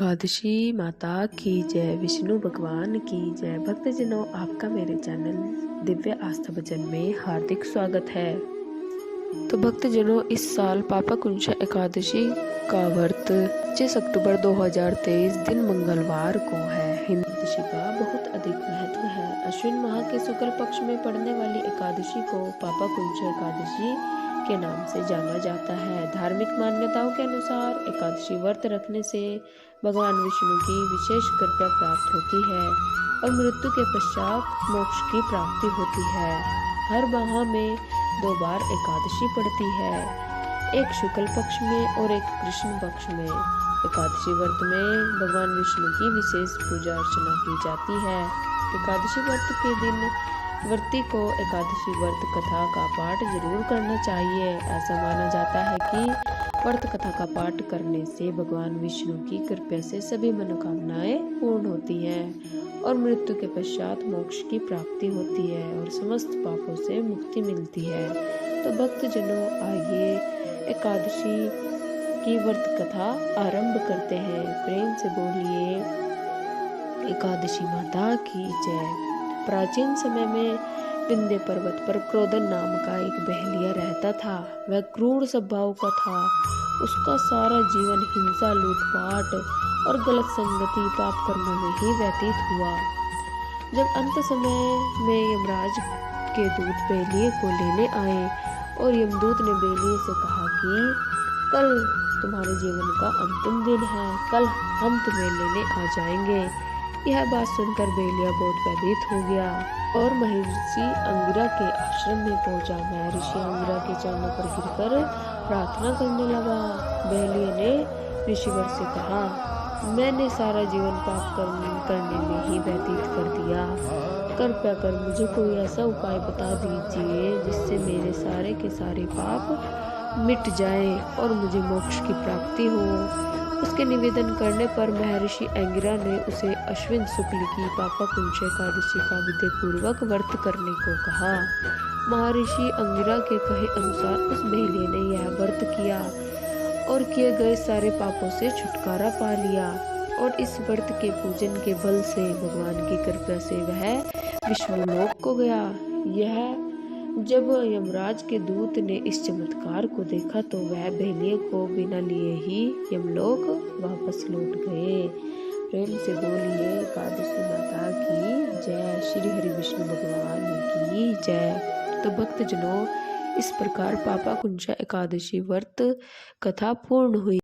एकादशी माता की जय, विष्णु भगवान की जय। भक्तजनों, आपका मेरे चैनल दिव्य आस्था भजन में हार्दिक स्वागत है। तो भक्तजनों, इस साल पापा कुंशा एकादशी का व्रत 25 अक्टूबर 2023 दिन मंगलवार को है। हिंदू एकादशी का बहुत अधिक महत्व है। अश्विन माह के शुक्ल पक्ष में पड़ने वाली एकादशी को पापा कुंशा एकादशी के नाम से जाना जाता है। धार्मिक मान्यताओं के अनुसार एकादशी व्रत रखने से भगवान विष्णु की विशेष कृपा प्राप्त होती है और मृत्यु के पश्चात मोक्ष की प्राप्ति होती है। हर माह में 2 बार एकादशी पड़ती है, एक शुक्ल पक्ष में और एक कृष्ण पक्ष में। एकादशी व्रत में भगवान विष्णु की विशेष पूजा अर्चना की जाती है। एकादशी व्रत के दिन व्रती को एकादशी व्रत कथा का पाठ जरूर करना चाहिए। ऐसा माना जाता है कि व्रत कथा का पाठ करने से भगवान विष्णु की कृपा से सभी मनोकामनाएं पूर्ण होती हैं और मृत्यु के पश्चात मोक्ष की प्राप्ति होती है और समस्त पापों से मुक्ति मिलती है। तो भक्तजनों, आइए एकादशी की व्रत कथा आरंभ करते हैं। प्रेम से बोलिए एकादशी माता की जय। प्राचीन समय में विंध्य पर्वत पर क्रोधन नाम का एक बहलिया रहता था। वह क्रूर स्वभाव का था। उसका सारा जीवन हिंसा, लूटपाट और गलत संगति, पाप कर्मों में ही व्यतीत हुआ। जब अंत समय में यमराज के दूत बेलिए को लेने आए और यमदूत ने बेलिए से कहा कि कल तुम्हारे जीवन का अंतिम दिन है, कल हम तुम्हें लेने आ जाएंगे। यह बात सुनकर बेलिया बहुत भयभीत हो गया और महर्षि अंगिरा के आश्रम में पहुंचा। महर्षि अंगिरा के चरणों पर गिरकर प्रार्थना करने लगा। बेलिया ने ऋषिवर से कहा, मैंने सारा जीवन पाप कर्म करने में ही व्यतीत कर दिया। कृपया कर मुझे कोई ऐसा उपाय बता दीजिए जिससे मेरे सारे के सारे पाप मिट जाए और मुझे मोक्ष की प्राप्ति हो। उसके निवेदन करने पर महर्षि अंगिरा ने उसे अश्विन शुक्ल की पापा कुंशा एकादशी का विधिपूर्वक व्रत करने को कहा। महर्षि अंगिरा के कहे अनुसार उस बेलिए ने यह व्रत किया और किए गए सारे पापों से छुटकारा पा लिया और इस व्रत के पूजन के बल से भगवान की कृपा से वह विष्णु लोक को गया। यह जब यमराज के दूत ने इस चमत्कार को देखा तो वह बेलिए को बिना लिए ही यमलोक वापस लौट गए। प्रेम से बोलिए एकादशी माता की जय, श्री हरि विष्णु भगवान की जय। तो भक्तजनों, इस प्रकार पापा कुंशा एकादशी व्रत कथा पूर्ण हुई।